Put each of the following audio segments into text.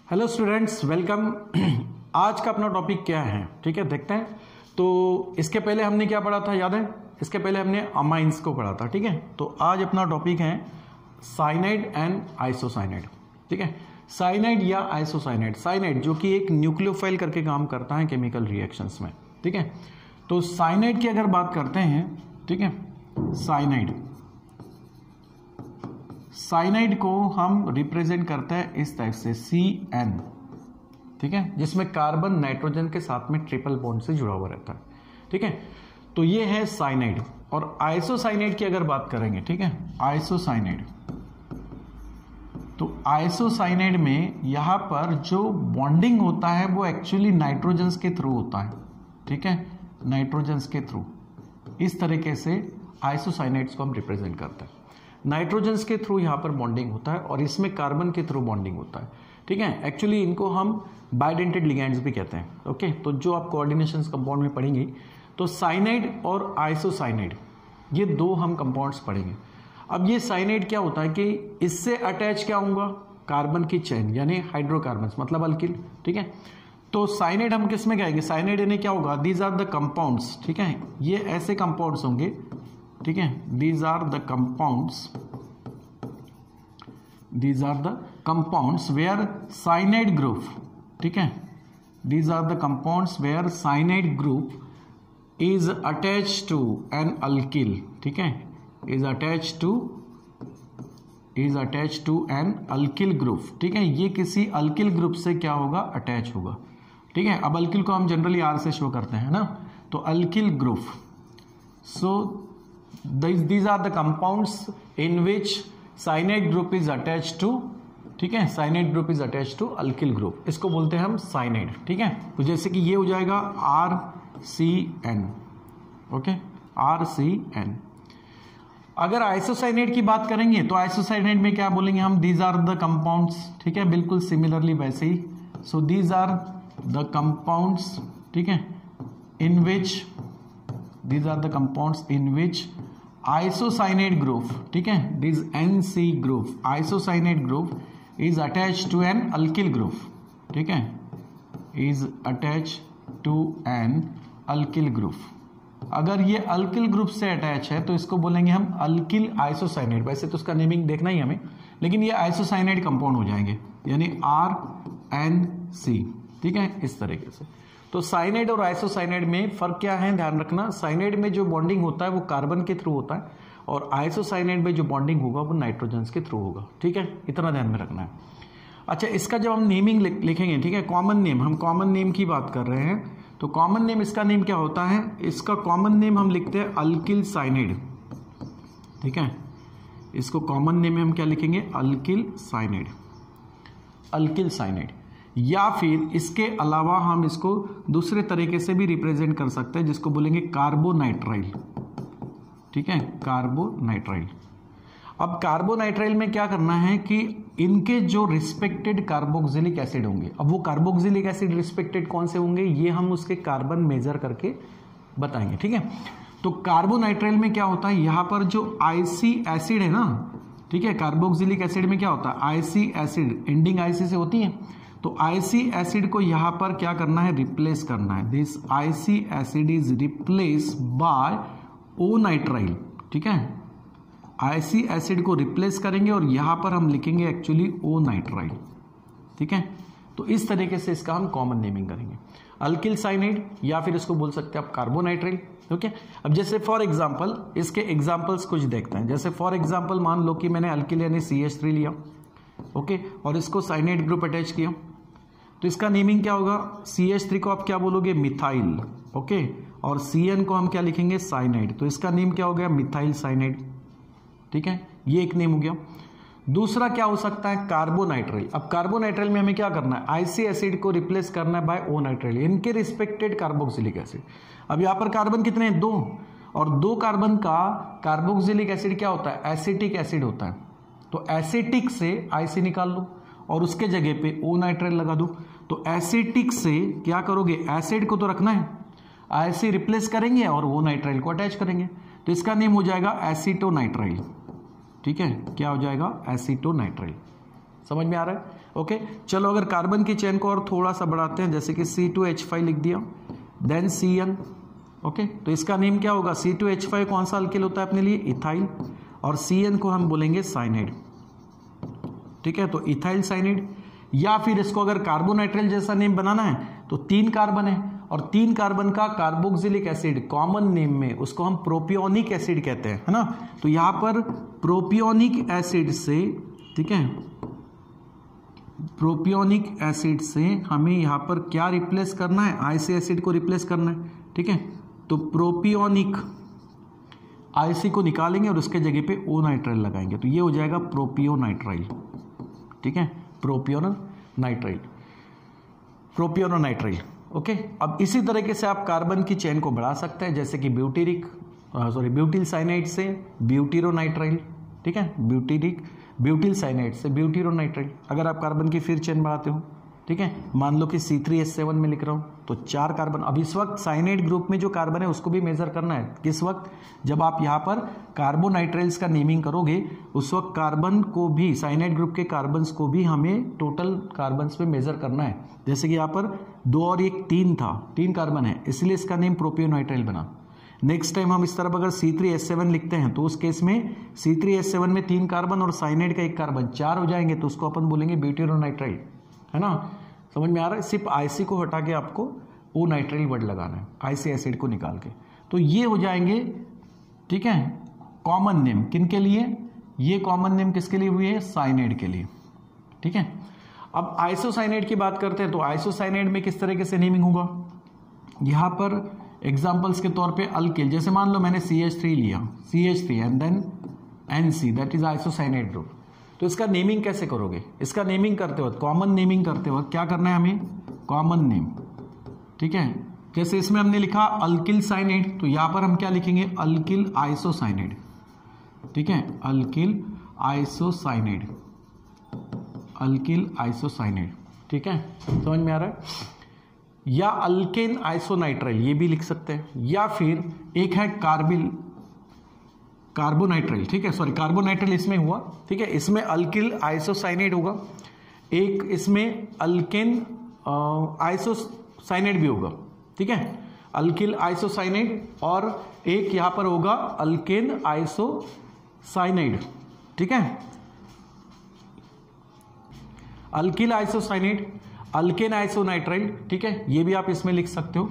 Hello students, welcome. आज का अपना टॉपिक क्या है, ठीक है, देखते हैं। तो इसके पहले हमने क्या पढ़ा था, याद है? इसके पहले हमने अमाइंस को पढ़ा था, ठीक है। तो आज अपना टॉपिक है साइनाइड एंड आइसोसाइनाइड, ठीक है। साइनाइड या आइसोसाइनाइड, साइनाइड जो कि एक न्यूक्लियोफाइल करके काम करता है केमिकल रिएक्शंस में, ठीक है। तो साइनाइड की अगर बात करते हैं, ठीक है, साइनाइड को हम रिप्रेजेंट करते हैं इस टाइप से CN, ठीक है, जिसमें कार्बन नाइट्रोजन के साथ में ट्रिपल बॉन्ड से जुड़ा हुआ रहता है, ठीक है। तो ये है साइनाइड। और आइसोसाइनाइड की अगर बात करेंगे, ठीक है, आइसोसाइनाइड, तो आइसोसाइनाइड में यहां पर जो बॉन्डिंग होता है वो एक्चुअली नाइट्रोजन्स के थ्रू होता है, ठीक है, नाइट्रोजन्स के थ्रू। इस तरीके से आइसोसाइनाइड्स को हम रिप्रेजेंट करते हैं। नाइट्रोजन्स के थ्रू यहाँ पर बॉन्डिंग होता है और इसमें कार्बन के थ्रू बॉन्डिंग होता है, ठीक है। एक्चुअली इनको हम बाइडेंटेड लिगैंड्स भी कहते हैं, ओके। तो जो आप कोऑर्डिनेशंस कंपाउंड में पढ़ेंगे, तो साइनाइड और आइसोसाइनाइड ये दो हम कंपाउंड्स पढ़ेंगे। अब ये साइनाइड क्या होता है कि इससे अटैच क्या होगा, कार्बन की चेन, यानी हाइड्रोकार्बन, मतलब अल्किल, ठीक है। तो साइनाइड हम किस में कहेंगे, साइनाइड यानी क्या होगा, दीज आर द कंपाउंड्स, ठीक है, ये ऐसे कंपाउंड्स होंगे, ठीक है, these are the compounds where cyanide group, ठीक है, these are the compounds where cyanide group is attach to an alkyl, ठीक है, is attach to an alkyl group, ठीक है। ये किसी अल्किल ग्रुप से क्या होगा, अटैच होगा, ठीक है। अब अल्किल को हम जनरली R से शो करते हैं ना, तो alkyl group, so these are the compounds in which cyanide group is attached to, ठीक है, cyanide group is attached to alkyl group, इसको बोलते हैं हम साइनाइड, ठीक है। तो जैसे कि ये हो जाएगा RCN, ओके, RCN। अगर आइसोसाइनाइड की बात करेंगे तो आइसोसाइनाइड में क्या बोलेंगे हम, these are the compounds, ठीक है, बिल्कुल सिमिलरली वैसे ही। so these are the compounds, ठीक है, in which isocyanate group, ठीक है, this NC group, isocyanate group is attached to an alkyl group, ठीक है, is attached to an alkyl group। अगर ये अल्किल ग्रुप से अटैच है तो इसको बोलेंगे हम अल्किल आइसोसाइनाइड। वैसे तो उसका नेमिंग देखना ही हमें, लेकिन ये आइसोसाइनाइड कंपाउंड हो जाएंगे, यानी RNC, ठीक है, इस तरीके से। तो साइनाइड और आइसोसाइनाइड में फर्क क्या है, ध्यान रखना। साइनाइड में जो बॉन्डिंग होता है वो कार्बन के थ्रू होता है और आइसोसाइनाइड में जो बॉन्डिंग होगा वो नाइट्रोजन्स के थ्रू होगा, ठीक है, इतना ध्यान में रखना है। अच्छा, इसका जब हम नेमिंग लिखेंगे, ठीक है, कॉमन नेम, हम कॉमन नेम की बात कर रहे हैं, तो कॉमन नेम इसका नेम क्या होता है, इसका कॉमन नेम हम लिखते हैं अल्किल साइनाइड, ठीक है। इसको कॉमन नेम में हम क्या लिखेंगे, अल्किल साइनाइड, अल्किल साइनाइड। या फिर इसके अलावा हम इसको दूसरे तरीके से भी रिप्रेजेंट कर सकते हैं, जिसको बोलेंगे कार्बोनाइट्राइल, ठीक है, कार्बोनाइट्राइल। अब कार्बोनाइट्राइल में क्या करना है कि इनके जो रिस्पेक्टेड कार्बोक्सिलिक एसिड होंगे, अब वो कार्बोक्सिलिक एसिड रिस्पेक्टेड कौन से होंगे, ये हम उसके कार्बन मेजर करके बताएंगे, ठीक है। तो कार्बोनाइट्राइल में क्या होता है, यहां पर जो आईसी एसिड है ना, ठीक है, कार्बोक्सिलिक एसिड में क्या होता है, आईसी एसिड, एंडिंग आईसी से होती है, तो आईसी एसिड को यहां पर क्या करना है, रिप्लेस करना है। This ic acid is replace by o nitrile, ठीक है, आईसी एसिड को रिप्लेस करेंगे और यहां पर हम लिखेंगे एक्चुअली ओ नाइट्राइल, ठीक है। तो इस तरीके से इसका हम कॉमन नेमिंग करेंगे, अल्किल साइनाइड, या फिर इसको बोल सकते हैं आप कार्बोनाइट्राइल, ओके। अब जैसे फॉर एग्जांपल, इसके एग्जांपल्स कुछ देखते हैं। जैसे फॉर एग्जांपल मान लो कि मैंने अल्किल यानी CH3 लिया, ओके, और इसको साइनाइड ग्रुप अटैच किया, तो इसका नेमिंग क्या होगा, CH3 को आप क्या बोलोगे, मिथाइल, ओके, और CN को हम क्या लिखेंगे, साइनाइड, तो इसका नेम क्या हो गया, मिथाइल साइनाइड, ठीक है, ये एक नेम हो गया। दूसरा क्या हो सकता है, कार्बोनाइट्राइल। अब कार्बोनाइट्राइल में हमें क्या करना है, आईसी एसिड को रिप्लेस करना है बाय ओ नाइट्राइल, इनके रिस्पेक्टेड कार्बोक्सिलिक एसिड। अब यहां पर कार्बन कितने हैं, 2, और 2 कार्बन का कार्बोक्सिलिक एसिड क्या होता है, एसिटिक एसिड होता है। तो एसिटिक से आईसी निकाल लो और उसके जगह पे ओ नाइट्राइल लगा दो। तो एसिटिक से क्या करोगे, एसिड को तो रखना है, आईसी रिप्लेस करेंगे और ओ नाइट्राइल को अटैच करेंगे, तो इसका नेम हो जाएगा एसीटोनाइट्राइल, ठीक है, क्या हो जाएगा, एसीटोनाइट्राइल। समझ में आ रहा है। ओके चलो अगर कार्बन की चेन को और थोड़ा सा बढ़ाते हैं, जैसे कि C2H5 लिख दिया, देन CN। ओके तो इसका नेम क्या होगा, C2H5 कौन सा अल्किल होता है अपने लिए, इथाइल, और CN को हम बोलेंगे साइनाइड। ठीक है तो इथाइल साइनाइड। या फिर इसको अगर कार्बोनाइट्राइल जैसा नेम बनाना है तो 3 कार्बन है और 3 कार्बन का कार्बोक्सिलिक एसिड कॉमन नेम में उसको हम प्रोपियोनिक एसिड कहते हैं, है ना। तो यहां पर प्रोपियोनिक एसिड से, ठीक है, प्रोपियोनिक एसिड से हमें यहां पर क्या रिप्लेस करना है, आईसी एसिड को रिप्लेस करना है। ठीक है तो प्रोपियोनिक आईसी को निकालेंगे और उसके जगह पे ओ नाइट्राइल लगाएंगे, तो ये हो जाएगा प्रोपियोनाइट्राइल। ठीक है प्रोपियोनाइट्राइल, प्रोपियोनाइट्राइल। ओके अब इसी तरीके से आप कार्बन की चेन को बढ़ा सकते हैं, जैसे कि ब्यूटिल साइनाइड से ब्यूटिरोनाइट्राइल। ठीक है ब्यूटिल साइनाइड से ब्यूटिरोनाइट्राइल। अगर आप कार्बन की फिर चेन बढ़ाते हो, ठीक है, मान लो कि C3H7 में लिख रहा हूं तो 4 कार्बन। अब इस वक्त साइनाइड ग्रुप में जो कार्बन है उसको भी मेजर करना है, किस वक्त, जब आप यहां पर कार्बोनाइट्राइल्स का नेमिंग करोगे उस वक्त कार्बन को भी, साइनाइड ग्रुप के कार्बन्स को भी हमें टोटल कार्बन्स पे मेजर करना है। जैसे कि यहाँ पर 2 और 1 3 था, 3 कार्बन है, इसलिए इसका नेम प्रोपियोनाइट्राइल बना। नेक्स्ट टाइम हम इस तरफ अगर C3H7 लिखते हैं तो उस केस में C3H7 में 3 कार्बन और साइनाइड का 1 कार्बन, 4 हो जाएंगे, तो उसको अपन बोलेंगे ब्यूटिरोनाइट्राइल, है ना। समझ में आ रहा है, सिर्फ आईसी को हटा के आपको ओ नाइट्राइल वर्ड लगाना है, आईसी एसिड को निकाल के, तो ये हो जाएंगे। ठीक है कॉमन नेम किनके लिए, ये कॉमन नेम किसके लिए हुई है, साइनाइड के लिए। ठीक है अब आइसोसाइनाइड की बात करते हैं, तो आइसोसाइनाइड में किस तरीके से नेमिंग होगा, यहां पर एग्जांपल्स के तौर पे अल्किल, जैसे मान लो मैंने CH3 लिया, CH3 and then NC, that is isocyanide group. तो इसका नेमिंग कैसे करोगे, इसका नेमिंग करते वक्त, कॉमन नेमिंग करते वक्त क्या करना है हमें, कॉमन नेम। ठीक है जैसे इसमें हमने लिखा अल्किल साइनाइड, तो यहां पर हम क्या लिखेंगे, अल्किल आइसोसाइनाइड। ठीक है अल्किल आइसोसाइनाइड, अल्किल आइसोसाइनाइड। ठीक है समझ में आ रहा है। या अल्केन आइसोनाइट्राइल ये भी लिख सकते हैं, या फिर एक है कार्बोनाइट्राइल। ठीक है सॉरी कार्बोनाइट्राइल इसमें हुआ, ठीक है, इसमें अल्किल आइसोसाइनाइड होगा, एक इसमें अल्केन आइसोसाइनाइड भी होगा। ठीक है अल्किल आइसोसाइनाइड, और एक यहां पर होगा अल्केन आइसोसाइनाइड। ठीक है अल्किल आइसोसाइनाइड, अल्केन आइसोनाइट्राइल। ठीक है ये भी आप इसमें लिख सकते हो,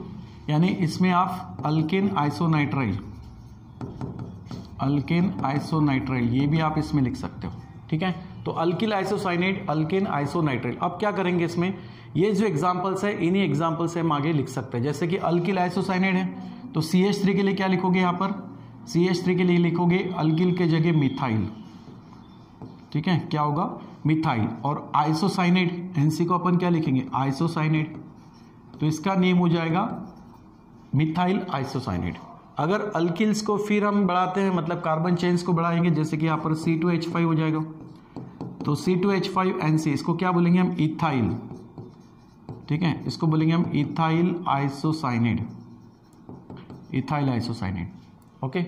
यानी इसमें आप अल्केन आइसोनाइट्राइल, अल्केन आइसोनाइट्राइल ये भी आप इसमें लिख सकते हो। ठीक है तो अल्किल आइसोसाइनाइड, अल्केन आइसोनाइट्राइल। अब क्या करेंगे इसमें, ये जो एग्जांपल्स है इन्हीं एग्जांपल से हम आगे लिख सकते हैं। जैसे कि अल्किल आइसोसाइनाइड है तो CH3 के लिए क्या लिखोगे, यहां पर CH3 के लिए लिखोगे अल्किल के जगह मिथाइल। ठीक है क्या होगा, मिथाइल। और आइसोसाइनाइड NC को अपन क्या लिखेंगे, आइसोसाइनाइड, तो इसका नेम हो जाएगा मिथाइल आइसोसाइनाइड। अगर अल्किल्स को फिर हम बढ़ाते हैं, मतलब कार्बन चेन्स को बढ़ाएंगे, जैसे कि यहां पर C2H5 हो जाएगा, तो C2H5NC इसको क्या बोलेंगे हम, इथाइल। ठीक है इसको बोलेंगे हम ethyl isocyanide, ethyl isocyanide. Okay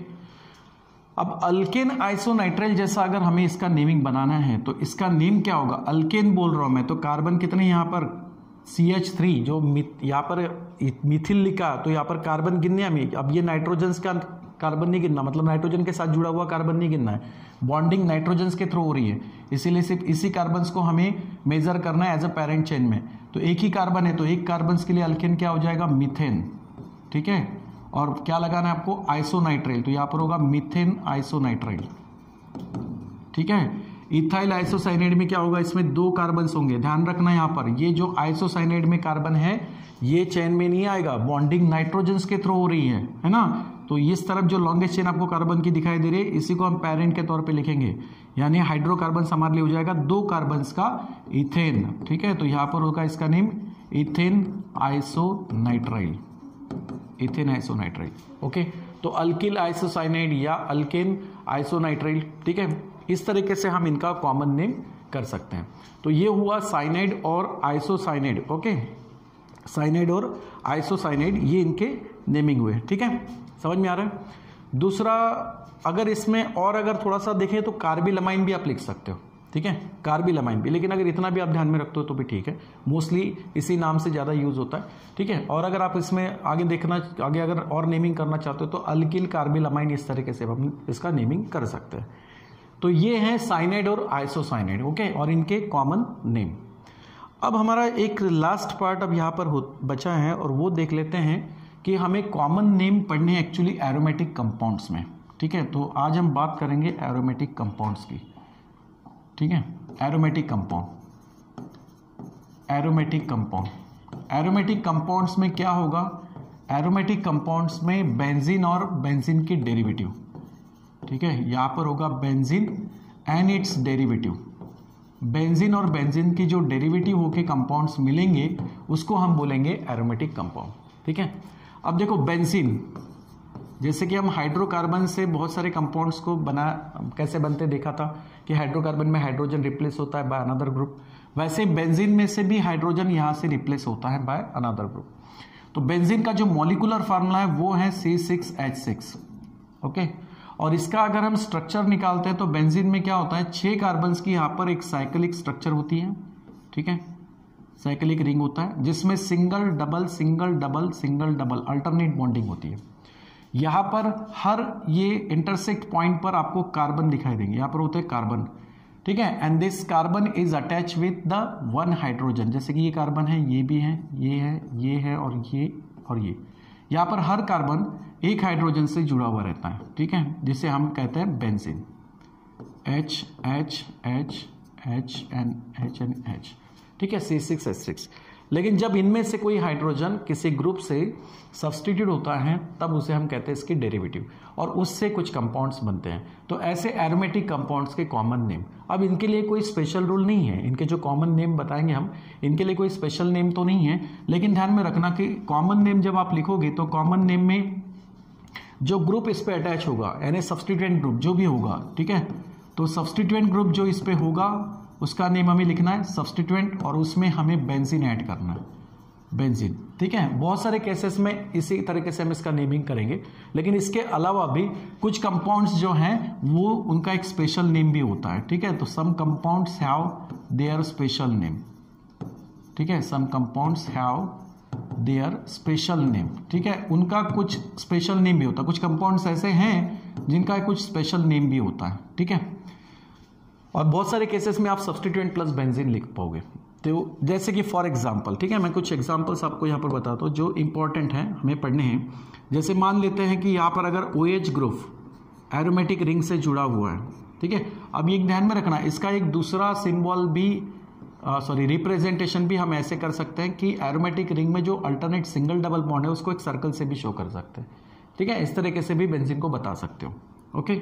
अब अल्केन आइसोनाइट्राइल जैसा अगर हमें इसका नेमिंग बनाना है तो इसका नेम क्या होगा, अल्केन बोल रहा हूं मैं, तो कार्बन कितने यहां पर CH3, जो यहां पर मिथिल लिखा तो यहां पर कार्बन गिनने हमें, अब ये नाइट्रोजन का कार्बन नहीं गिनना, मतलब नाइट्रोजन के साथ जुड़ा हुआ कार्बन नहीं गिनना है, बॉन्डिंग नाइट्रोजन के थ्रू हो रही है, इसीलिए सिर्फ इसी कार्बन को हमें मेजर करना है एज अ पेरेंट चेन में। तो एक ही कार्बन है तो एक कार्बन के लिए अल्केन क्या हो जाएगा, मीथेन। ठीक है और क्या लगाना है आपको, आइसोनाइट्राइल, तो यहां पर होगा मीथेन आइसोनाइट्राइल। ठीक है इथाइल आइसोसाइनाइड में क्या होगा, इसमें 2 कार्बन होंगे, ध्यान रखना यहां पर, ये जो आइसोसाइनाइड में कार्बन है ये चेन में नहीं आएगा, बॉन्डिंग नाइट्रोजन के थ्रू हो रही है ना। तो इस तरफ जो लॉन्गेस्ट चेन आपको कार्बन की दिखाई दे रही है इसी को हम पेरेंट के तौर पे लिखेंगे, यानी हाइड्रोकार्बन हमारे लिए हो जाएगा 2 कार्बन का इथेन। ठीक है तो यहां पर होगा इसका नेम इथेन आइसोनाइट्राइल, इथेन आइसोनाइट्राइल। ओके तो अल्किल आइसोसाइनाइड या अल्केन आइसोनाइट्राइल। ठीक है इस तरीके से हम इनका कॉमन नेम कर सकते हैं। तो ये हुआ साइनाइड और आइसोसाइनाइड। ओके साइनाइड और आइसोसाइनाइड ये इनके नेमिंग हुए। ठीक है समझ में आ रहा है। दूसरा अगर इसमें और अगर थोड़ा सा देखें तो कार्बिलमाइन भी आप लिख सकते हो। ठीक है, कार्बिलमाइन भी, लेकिन अगर इतना भी आप ध्यान में रखते हो तो भी ठीक है, मोस्टली इसी नाम से ज़्यादा यूज होता है। ठीक है, और अगर आप इसमें आगे अगर और नेमिंग करना चाहते हो तो अल्किल कार्बिलमाइन, इस तरीके से हम इसका नेमिंग कर सकते हैं। तो ये है साइनाइड और आइसोसाइनाइड, ओके, और इनके कॉमन नेम। अब हमारा एक लास्ट पार्ट अब यहाँ पर बचा है, और वो देख लेते हैं कि हमें कॉमन नेम पढ़ने एक्चुअली एरोमेटिक कंपाउंड्स में। ठीक है, तो आज हम बात करेंगे एरोमेटिक कंपाउंड्स की। ठीक है, एरोमेटिक कंपाउंड्स में क्या होगा, एरोमेटिक कंपाउंड्स में बेंजीन और बेंजीन की डेरिवेटिव। ठीक है, यहां पर होगा benzene and it's derivative. Benzene और बेंजीन की जो डेरिवेटिव होके कंपाउंड्स मिलेंगे उसको हम बोलेंगे एरोमेटिक कंपाउंड। ठीक है, अब देखो बेंजीन, जैसे कि हम हाइड्रोकार्बन से बहुत सारे कंपाउंड्स को कैसे बनते देखा था कि हाइड्रोकार्बन में हाइड्रोजन रिप्लेस होता है बाय अनदर ग्रुप, वैसे बेंजीन में से भी हाइड्रोजन यहां से रिप्लेस होता है बाय अनदर ग्रुप। तो बेंजीन का जो मॉलिक्यूलर फार्मूला है वो है C6H6, ओके। और इसका अगर हम स्ट्रक्चर निकालते हैं तो बेंजीन में क्या होता है, 6 कार्बन्स की यहाँ पर एक साइक्लिक स्ट्रक्चर होती है। ठीक है, साइक्लिक रिंग होता है जिसमें single double single double single double alternate bonding होती है। यहाँ पर हर ये इंटरसेक्ट पॉइंट पर आपको कार्बन दिखाई देंगे, यहाँ पर होते हैं कार्बन। ठीक है, and this carbon is attach with the one hydrogen, जैसे कि ये कार्बन है, ये भी है, ये है, ये है और ये। यहाँ पर हर कार्बन एक हाइड्रोजन से जुड़ा हुआ रहता है। ठीक है, जिसे हम कहते हैं benzene, H H H H N H N H। ठीक है, C6H6। लेकिन जब इनमें से कोई हाइड्रोजन किसी ग्रुप से सब्स्टिट्यूट होता है तब उसे हम कहते हैं इसकी डेरिवेटिव, और उससे कुछ कंपाउंड्स बनते हैं। तो ऐसे एरोमेटिक कंपाउंड्स के कॉमन नेम। अब इनके लिए कोई स्पेशल रूल नहीं है, इनके जो कॉमन नेम बताएंगे हम, इनके लिए कोई स्पेशल नेम तो नहीं है, लेकिन ध्यान में रखना कि कॉमन नेम जब आप लिखोगे तो कॉमन नेम में जो ग्रुप इस पे अटैच होगा, यानी सब्स्टिट्यूएंट ग्रुप जो भी होगा, ठीक है, तो सब्स्टिट्यूएंट ग्रुप जो इस पे होगा उसका नेम हमें लिखना है सब्स्टिट्यूएंट, और उसमें हमें बेंजीन ऐड करना है, बेंजीन। ठीक है, बहुत सारे केसेस में इसी तरीके से हम इसका नेमिंग करेंगे, लेकिन इसके अलावा भी कुछ कंपाउंड्स जो हैं वो उनका एक स्पेशल नेम भी होता है। ठीक है, तो some compounds have their special name. ठीक है, some compounds have their special name. ठीक है, उनका कुछ स्पेशल नेम भी होता है। कुछ कंपाउंड्स ऐसे हैं जिनका कुछ स्पेशल नेम भी होता है। ठीक है, और बहुत सारे केसेस में आप सब्स्टिट्यूएंट प्लस बेंजीन लिख पाओगे। तो जैसे कि फॉर एग्जांपल, ठीक है, मैं कुछ एग्जांपल्स आपको यहाँ पर बताता हूँ जो इंपॉर्टेंट हैं, हमें पढ़ने हैं। जैसे मान लेते हैं कि यहाँ पर अगर OH ग्रुप एरोमेटिक रिंग से जुड़ा हुआ है। ठीक है, अब ये ध्यान में रखना, इसका एक दूसरा सिंबल भी रिप्रेजेंटेशन भी हम ऐसे कर सकते हैं कि एरोमेटिक रिंग में जो अल्टरनेट सिंगल डबल बॉन्ड है उसको एक सर्कल से भी शो कर सकते हैं। ठीक है, इस तरीके से भी बेंजीन को बता सकते हो। ओके,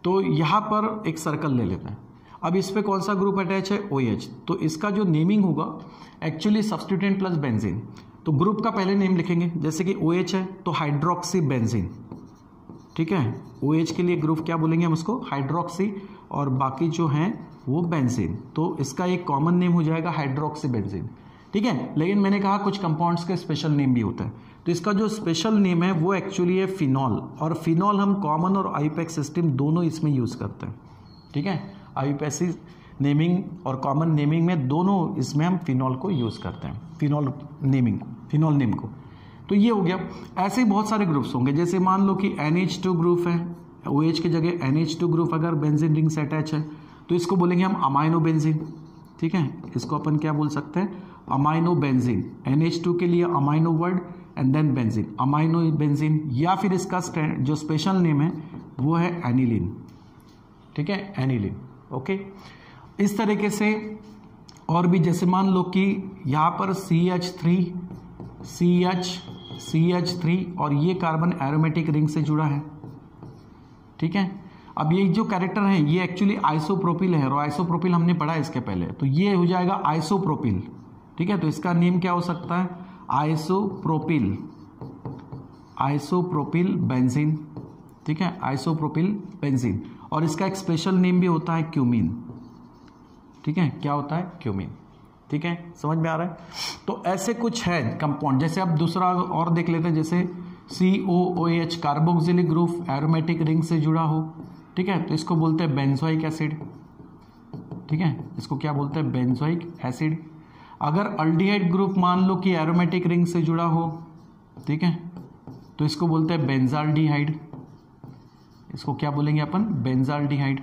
तो यहां पर एक सर्कल ले लेते हैं। अब इस पे कौन सा ग्रुप अटैच है, OH, तो इसका जो नेमिंग होगा एक्चुअली सब्स्टिट्यूएंट प्लस बेंजीन। तो ग्रुप का पहले नेम लिखेंगे, जैसे कि OH है तो हाइड्रोक्सी बेंजीन। ठीक है, OH के लिए ग्रुप क्या बोलेंगे हम उसको, हाइड्रोक्सी, और बाकी जो हैं वो बेंजीन, तो इसका एक कॉमन नेम हो जाएगा हाइड्रोक्सी बेंजीन। ठीक है, लेकिन मैंने कहा कुछ कंपाउंड्स के स्पेशल नेम भी होता है, तो इसका जो स्पेशल नेम है वो एक्चुअली है फिनॉल, और फिनॉल हम कॉमन और आईयूपैक्स सिस्टम दोनों इसमें यूज करते हैं। ठीक है, आईयूपैक्सी नेमिंग और कॉमन नेमिंग में दोनों इसमें हम फिनॉल को यूज करते हैं, फिनॉल नेम को। तो ये हो गया। ऐसे ही बहुत सारे ग्रुप्स होंगे, जैसे मान लो कि NH2 ग्रुप है, OH की जगह NH2 ग्रुप अगर बेंजीन रिंग से अटैच है तो इसको बोलेंगे हम अमाइनो बेंजीन। ठीक है, इसको अपन क्या बोल सकते हैं, अमाइनो बेंजीन। NH2 के लिए amino word and then benzene, amino benzene, या फिर इसका जो स्पेशल नेम है वो है एनिलीन। ठीक है, एनिलीन। ओके, इस तरीके से और भी, जैसे मान लो कि यहाँ पर CH3 और ये कार्बन एरोमेटिक रिंग से जुड़ा है। ठीक है, अब ये जो कैरेक्टर है ये एक्चुअली आइसोप्रोपिल है, और आइसोप्रोपिल हमने पढ़ा है इसके पहले, तो ये हो जाएगा आइसोप्रोपिल। ठीक है, तो इसका नेम क्या हो सकता है, आइसोप्रोपिल बेंजीन। ठीक है, आइसोप्रोपिल बेंजीन, और इसका एक स्पेशल नेम भी होता है क्यूमीन। ठीक है, क्या होता है, क्यूमीन। ठीक है, समझ में आ रहा है। तो ऐसे कुछ है कंपाउंड। जैसे अब दूसरा और देख लेते हैं, जैसे COOH carboxylic group aromatic ring से जुड़ा हो। ठीक है, तो इसको बोलते हैं बेंजोइक एसिड। ठीक है, इसको क्या बोलते हैं, बेंजोइक एसिड। अगर अल्डिहाइड ग्रुप मान लो कि एरोमेटिक रिंग से जुड़ा हो, ठीक है, तो इसको बोलते हैं बेंजाल्डिहाइड। इसको क्या बोलेंगे अपन, बेंजाल्डिहाइड।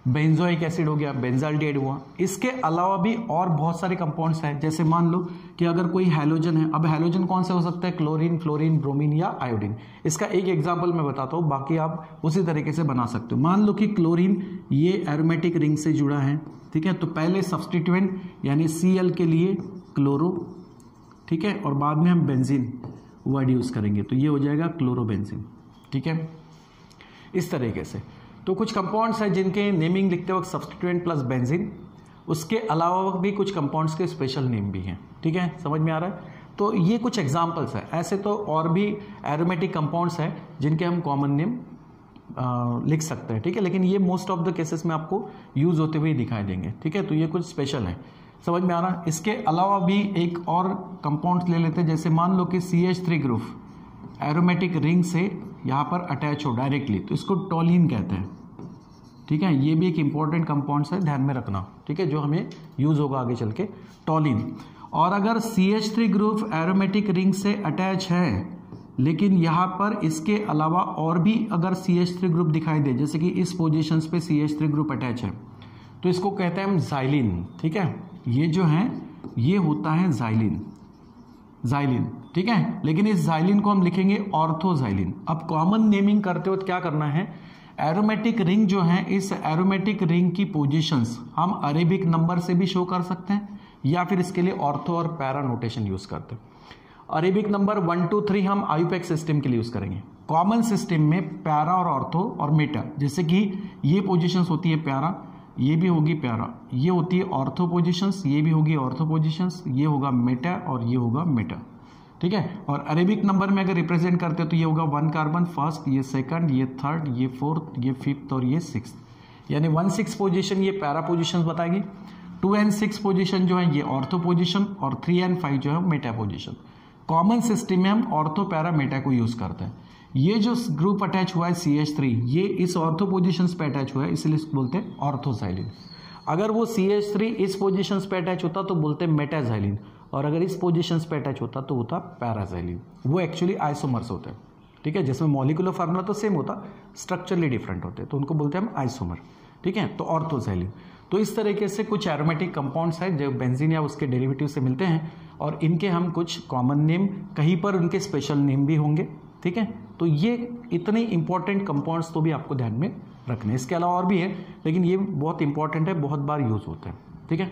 बेंजोइक एसिड हो गया, बेंजाल्डिहाइड हुआ। इसके अलावा भी और बहुत सारे कंपाउंड्स हैं, जैसे मान लो कि अगर कोई हैलोजन है, अब हैलोजन कौन से हो सकता है, क्लोरीन, फ्लोरीन, ब्रोमीन या आयोडीन। इसका एक एग्जांपल मैं बताता हूँ, बाकी आप उसी तरीके से बना सकते हो। मान लो कि क्लोरीन ये एरोमेटिक रिंग से जुड़ा है, ठीक है, तो पहले सब्सटीट्यूएंट यानी Cl के लिए क्लोरो, ठीक है, और बाद में हम बेंजीन वर्ड यूज करेंगे, तो ये हो जाएगा क्लोरोबेंजीन, ठीक है, इस तरीके से। तो कुछ कंपाउंड्स हैं जिनके नेमिंग लिखते वक्त सब्सटीट्यूएंट प्लस बेंजीन, उसके अलावा भी कुछ कंपाउंड्स के स्पेशल नेम भी हैं, ठीक है, समझ में आ रहा है। तो ये कुछ एग्जांपल्स है, ऐसे तो और भी एरोमेटिक कंपाउंड्स हैं जिनके हम कॉमन नेम लिख सकते हैं, ठीक है, लेकिन ये मोस्ट ऑफ द केसेस में आपको यूज होते हुए दिखाई देंगे, ठीक है, तो ये कुछ स्पेशल है, समझ में आ रहा है। इसके अलावा भी एक और कंपाउंड ले लेते हैं, जैसे मान लो कि CH3 ग्रुप एरोमेटिक रिंग से यहाँ पर अटैच हो डायरेक्टली, तो इसको टोलिन कहते हैं, ठीक है, ये भी एक इंपॉर्टेंट कंपाउंड्स है, ध्यान में रखना, ठीक है, जो हमें यूज होगा आगे चल के, टोलिन। और अगर CH3 ग्रुप एरोमेटिक रिंग से अटैच है, लेकिन यहाँ पर इसके अलावा और भी अगर CH3 ग्रुप दिखाई दे, जैसे कि इस पोजीशंस पे CH3 ग्रुप अटैच है, तो इसको कहते हैं हम जाइलिन, ठीक है, ये जो है ये होता है जाइलिन, ठीक है, लेकिन इस जाइलिन को हम लिखेंगे ऑर्थोजाइलिन। अब कॉमन नेमिंग करते वक्त क्या करना है, एरोमेटिक रिंग जो है, इस एरोमेटिक रिंग की पोजीशंस हम अरेबिक नंबर से भी शो कर सकते हैं, या फिर इसके लिए ऑर्थो और पैरा नोटेशन यूज करते हैं। अरेबिक नंबर 1 2 3 हम आयुपेक सिस्टम के लिए यूज करेंगे। कॉमन सिस्टम में पैरा और ऑर्थो और मेटा, जैसे कि ये पोजीशंस होती है पैरा, ये भी होगी पैरा, ये होती है ऑर्थो पोजीशंस, ये भी होगी ऑर्थो पोजीशंस, ये होगा मेटा और ये होगा मेटा, ठीक है। और अरेबिक नंबर में अगर रिप्रेजेंट करते हैं तो ये होगा 1 कार्बन फर्स्ट, ये सेकंड, ये थर्ड, ये फोर्थ, ये फिफ्थ और ये सिक्स्थ, यानी 1 6 पोजीशन ये पैरा पोजीशन बताएगी, 2 and 6 पोजीशन जो है ये ऑर्थो पोजीशन, और 3 and 5 जो है मेटा पोजीशन। कॉमन सिस्टम में हम ऑर्थो पैरा मेटा को यूज करते हैं। ये जो ग्रुप अटैच हुआ है CH3, ये इस ऑर्थो पोजीशंस पे अटैच हुआ है, इसलिए इसको बोलते हैं ऑर्थोजाइलिन। अगर वो CH3 इस पोजीशंस पे अटैच होता तो बोलते हैं मेटाजाइलिन, और अगर इस पोजीशंस पे अटैच होता तो होता पैराजाइलिन। वो एक्चुअली आइसोमर्स होते हैं, ठीक है, जिसमें मॉलिक्यूलर फार्मूला तो सेम होता, स्ट्रक्चरली डिफरेंट होते, तो उनको बोलते हैं हम आइसोमर, ठीक है, तो ऑर्थोजाइलिन। तो इस तरीके से कुछ एरोमेटिक कंपाउंड्स हैं जो बेंजीन या उसके डेरिवेटिव से मिलते हैं, और इनके हम कुछ कॉमन नेम, कहीं पर उनके स्पेशल नेम भी होंगे, ठीक है। तो ये इतने इंपॉर्टेंट कंपाउंड्स तो भी आपको ध्यान में रखने, इसके अलावा और भी है, लेकिन ये बहुत इंपॉर्टेंट है, बहुत बार यूज होते हैं, ठीक है।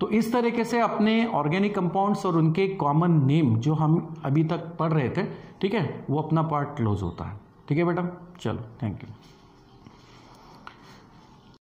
तो इस तरीके से अपने ऑर्गेनिक कंपाउंड्स और उनके कॉमन नेम जो हम अभी तक पढ़ रहे थे, ठीक है, वो अपना पार्ट क्लोज होता है, ठीक है बेटा, चलो थैंक यू।